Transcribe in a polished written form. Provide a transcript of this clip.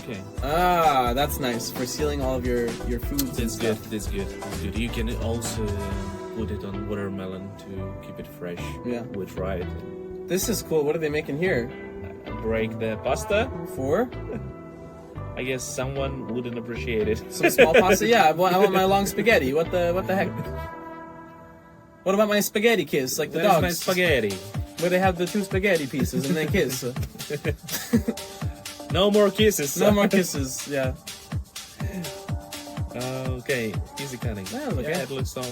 Okay. Ah, that's nice for sealing all of your foods and That's good. stuff. That's good. That's good. You can also put it on watermelon to keep it fresh. Yeah. We tried. This is cool. What are they making here? Break the pasta. For I guess someone wouldn't appreciate it. some small pasta. Yeah, I want my long spaghetti. What the heck? What about my spaghetti kiss, like the Where's dogs? my spaghetti? Where they have the 2 spaghetti pieces and they kiss. No more kisses. No more kisses. Yeah. Okay, easy cutting. Yeah, okay. Yeah, it looks so.